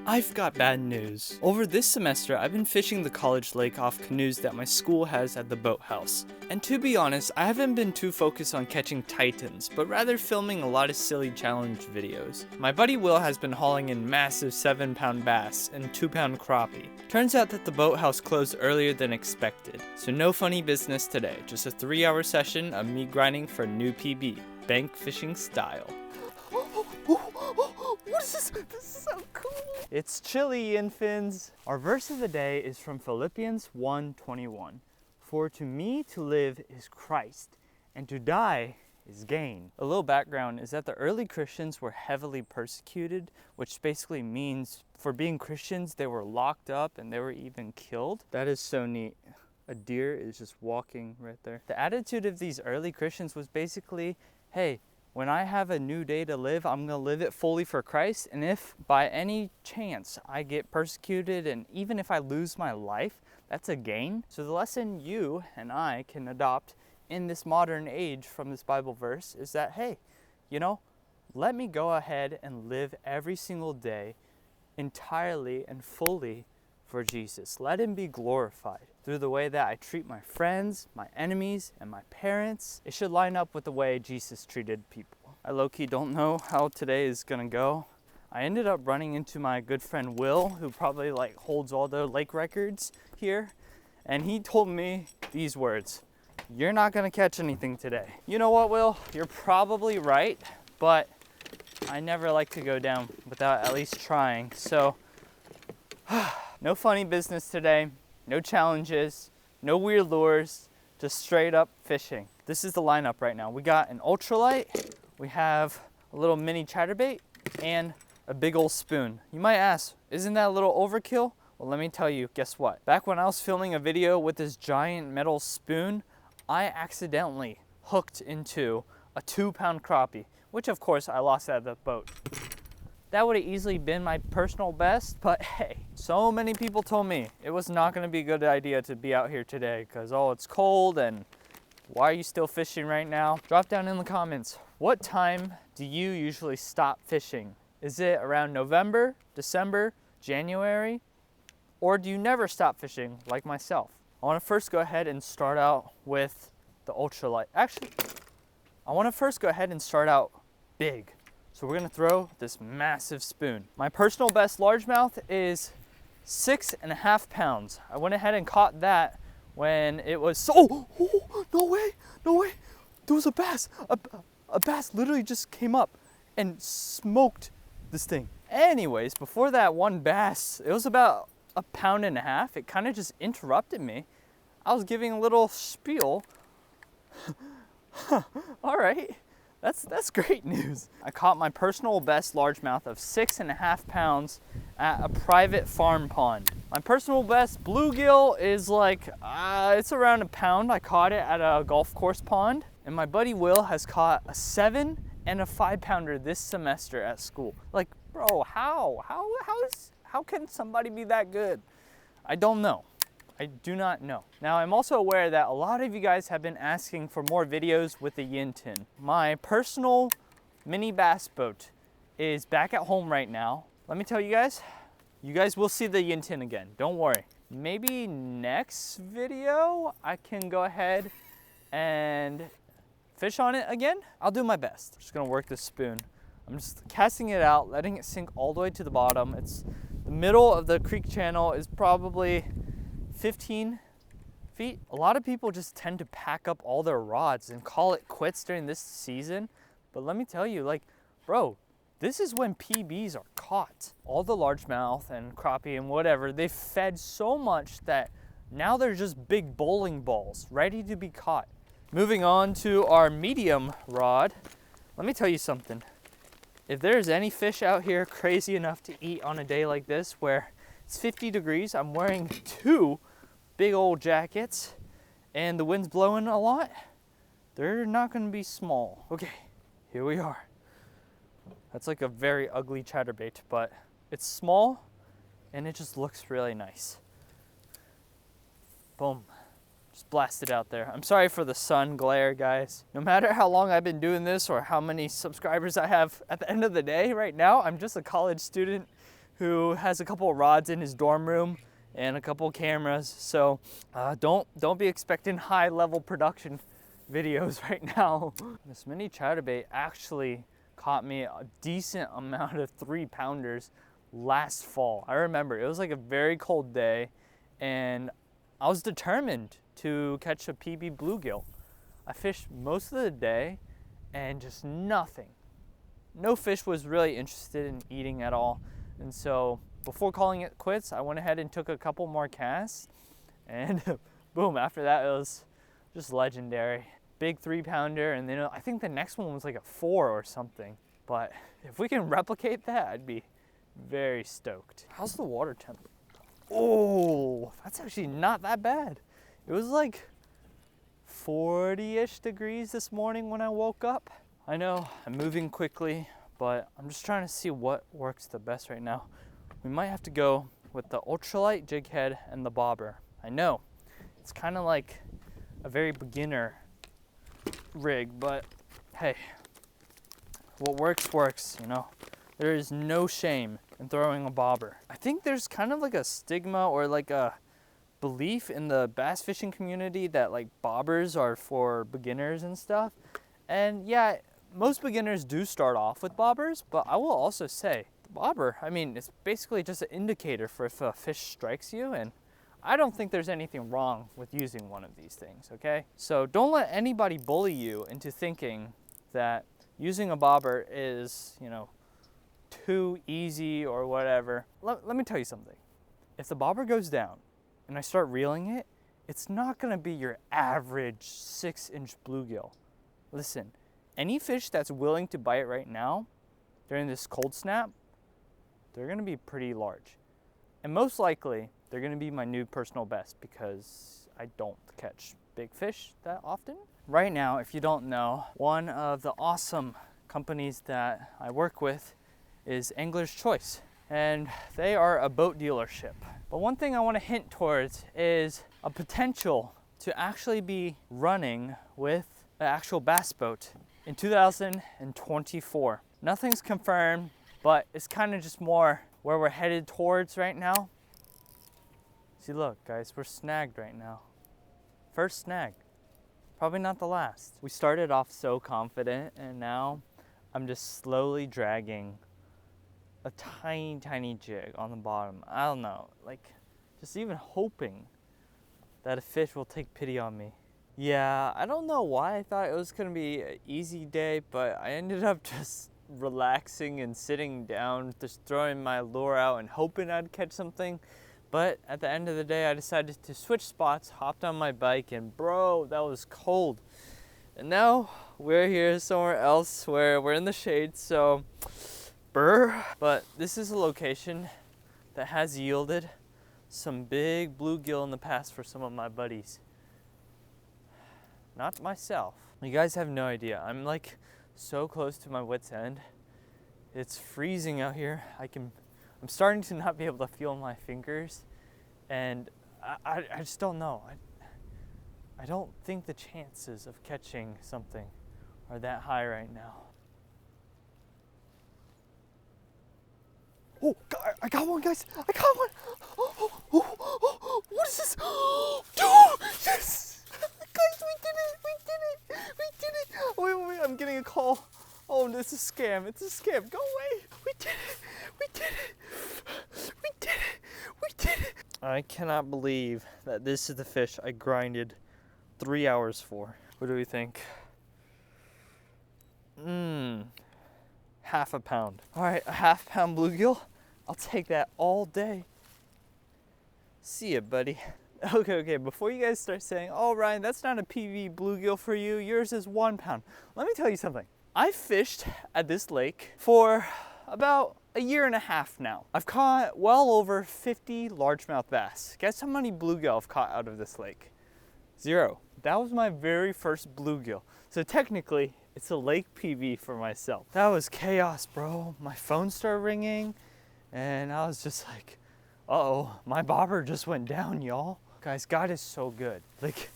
I've got bad news. Over this semester, I've been fishing the college lake off canoes that my school has at the boathouse. And to be honest, I haven't been too focused on catching titans, but rather filming a lot of silly challenge videos. My buddy Will has been hauling in massive 7-pound bass and 2-pound crappie. Turns out that the boathouse closed earlier than expected, so no funny business today, just a 3-hour session of me grinding for a new PB, bank fishing style. What is this? This is so cool. It's chilly, infants. Our verse of the day is from Philippians 1:21. For to me to live is Christ, and to die is gain. A little background is that the early Christians were heavily persecuted, which basically means for being Christians, they were locked up and they were even killed. That is so neat. A deer is just walking right there. The attitude of these early Christians was basically, hey, when I have a new day to live, I'm gonna live it fully for Christ. And if by any chance I get persecuted and even if I lose my life, that's a gain. So the lesson you and I can adopt in this modern age from this Bible verse is that, hey, let me go ahead and live every single day entirely and fully for Jesus. Let him be glorified through the way that I treat my friends, my enemies, and my parents. It should line up with the way Jesus treated people. I low-key don't know how today is gonna go. I ended up running into my good friend Will, who probably holds all the lake records here, and he told me these words: "You're not gonna catch anything today." You know what, Will? You're probably right, but I never like to go down without at least trying. So no funny business today, no challenges, no weird lures, just straight up fishing. This is the lineup right now. We got an ultralight, we have a little mini chatterbait, and a big old spoon. You might ask, isn't that a little overkill? Well, let me tell you, guess what? Back when I was filming a video with this giant metal spoon, I accidentally hooked into a 2-pound crappie, which of course I lost out of the boat. That would have easily been my personal best, but hey, so many people told me it was not gonna be a good idea to be out here today because, oh, it's cold and why are you still fishing right now? Drop down in the comments, what time do you usually stop fishing? Is it around November, December, January? Or do you never stop fishing like myself? I wanna first go ahead and start out with the ultralight. Actually, I wanna first go ahead and start out big. So we're gonna throw this massive spoon. My personal best largemouth is 6.5 pounds. I went ahead and caught that when it was oh, no way. There was a bass. A bass literally just came up and smoked this thing. Anyways, before that one bass, it was about 1.5 pounds. It kind of just interrupted me. I was giving a little spiel. All right. That's great news. I caught my personal best largemouth of 6.5 pounds at a private farm pond. My personal best bluegill is it's around 1 pound. I caught it at a golf course pond. And my buddy Will has caught a 7 and a 5-pounder this semester at school. Bro, how can somebody be that good? I don't know. I do not know. Now, I'm also aware that a lot of you guys have been asking for more videos with the yin tin. My personal mini bass boat is back at home right now. Let me tell you guys will see the yin tin again. Don't worry. Maybe next video, I can go ahead and fish on it again. I'll do my best. Just gonna work this spoon. I'm just casting it out, letting it sink all the way to the bottom. It's the middle of the creek channel is probably 15 feet. A lot of people just tend to pack up all their rods and call it quits during this season. But let me tell you, bro, this is when PBs are caught. All the largemouth and crappie and whatever, they've fed so much that now they're just big bowling balls ready to be caught. Moving on to our medium rod, let me tell you something. If there's any fish out here crazy enough to eat on a day like this where it's 50 degrees, I'm wearing 2 big old jackets and the wind's blowing a lot, they're not gonna be small. Okay, here we are. That's a very ugly chatterbait, but it's small and it just looks really nice. Boom. Just blast it out there. I'm sorry for the sun glare, guys. No matter how long I've been doing this or how many subscribers I have, at the end of the day right now, I'm just a college student who has a couple of rods in his dorm room and a couple of cameras. So don't be expecting high level production videos right now. This mini chatterbait actually caught me a decent amount of 3-pounders last fall. I remember it was like a very cold day and I was determined to catch a PB bluegill. I fished most of the day and just nothing. No fish was really interested in eating at all. And so before calling it quits, I went ahead and took a couple more casts and boom, after that it was just legendary. Big 3-pounder, and then I think the next one was like a 4 or something. But if we can replicate that, I'd be very stoked. How's the water temp? Oh, that's actually not that bad. It was like 40-ish degrees this morning when I woke up. I know I'm moving quickly, but I'm just trying to see what works the best right now. We might have to go with the ultralight jig head and the bobber. I know it's kind of like a very beginner rig, but hey, what works, you know. There is no shame in throwing a bobber. I think there's kind of like a stigma or like a belief in the bass fishing community that like bobbers are for beginners and stuff. And yeah, most beginners do start off with bobbers, but I will also say the bobber, I mean, it's basically just an indicator for if a fish strikes you, and I don't think there's anything wrong with using one of these things, okay? So don't let anybody bully you into thinking that using a bobber is, you know, too easy or whatever. Let me tell you something. If the bobber goes down and I start reeling it, it's not gonna be your average 6-inch bluegill. Listen, any fish that's willing to bite right now during this cold snap, they're gonna be pretty large. And most likely, they're gonna be my new personal best because I don't catch big fish that often. Right now, if you don't know, one of the awesome companies that I work with is Angler's Choice, and they are a boat dealership. But one thing I want to hint towards is a potential to actually be running with an actual bass boat in 2024. Nothing's confirmed, but it's kind of just more where we're headed towards right now. See, look guys, we're snagged right now. First snag, probably not the last. We started off so confident and now I'm just slowly dragging a tiny jig on the bottom. I don't know, like just even hoping that a fish will take pity on me. Yeah, I don't know why I thought it was gonna be an easy day, but I ended up just relaxing and sitting down, just throwing my lure out and hoping I'd catch something. But at the end of the day, I decided to switch spots, hopped on my bike, and bro, that was cold. And now we're here somewhere else where we're in the shade, so brr. But this is a location that has yielded some big bluegill in the past for some of my buddies. Not myself. You guys have no idea. I'm like so close to my wit's end. It's freezing out here. I'm starting to not be able to feel my fingers, and I just don't know. I don't think the chances of catching something are that high right now. Oh, I got one, guys. I got one. What is this? Dude, yes. Guys, we did it. Wait, I'm getting a call. Oh, this is a scam. It's a scam. Go away. We did it. I cannot believe that this is the fish I grinded 3 hours for. What do we think? Half a pound. All right, a half-pound bluegill. I'll take that all day. See ya, buddy. Okay, before you guys start saying, oh, Ryan, that's not a PV bluegill for you. Yours is 1 pound. Let me tell you something. I fished at this lake for about a year and a half now. I've caught well over 50 largemouth bass. Guess how many bluegill I've caught out of this lake? 0. That was my very first bluegill. So technically, it's a lake PV for myself. That was chaos, bro. My phone started ringing and I was just like, uh-oh, my bobber just went down, y'all. Guys, God is so good. Like,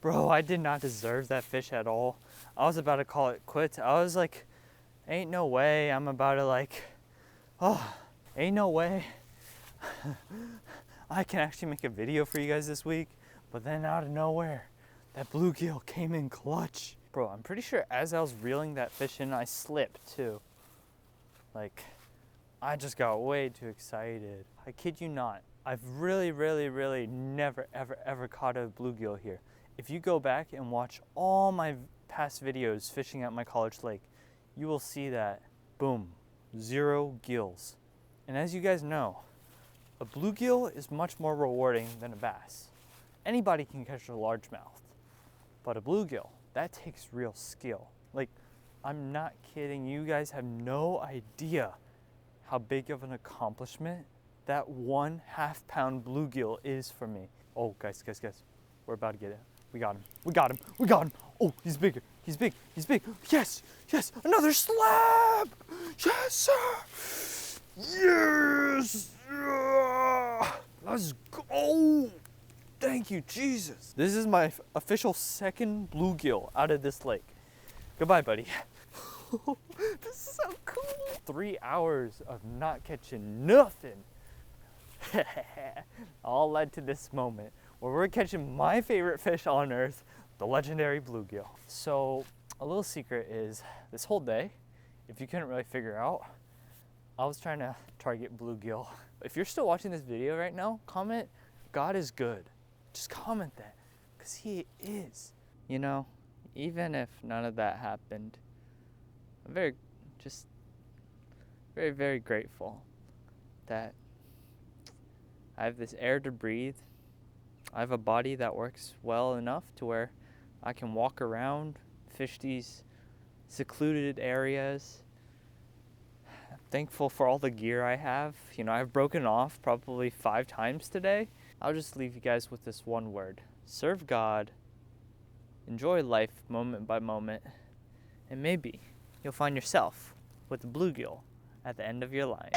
bro, I did not deserve that fish at all. I was about to call it quits. I was like, ain't no way I'm about to like, ain't no way I can actually make a video for you guys this week. But then out of nowhere, that bluegill came in clutch. Bro, I'm pretty sure as I was reeling that fish in, I slipped too. Like, I just got way too excited. I kid you not. I've really never ever caught a bluegill here. If you go back and watch all my past videos fishing at my college lake, you will see that, boom, 0 gills. And as you guys know, a bluegill is much more rewarding than a bass. Anybody can catch a largemouth, but a bluegill, that takes real skill. Like, I'm not kidding, you guys have no idea how big of an accomplishment that 1/2 pound bluegill is for me. Oh, guys, we're about to get it. We got him. Oh, he's bigger, he's big. Yes, another slab. Yes, sir. Yes. Let's go. Thank you, Jesus. This is my official second bluegill out of this lake. Goodbye, buddy. This is so cool. 3 hours of not catching nothing all led to this moment where we're catching my favorite fish on earth, the legendary bluegill. So a little secret is this whole day, if you couldn't really figure out, I was trying to target bluegill. If you're still watching this video right now, comment, God is good. Just comment that, because he is. You know, even if none of that happened, I'm very grateful that I have this air to breathe. I have a body that works well enough to where I can walk around, fish these secluded areas. I'm thankful for all the gear I have. You know, I've broken off probably 5 times today. I'll just leave you guys with this one word. Serve God, enjoy life moment by moment, and maybe you'll find yourself with a bluegill at the end of your life.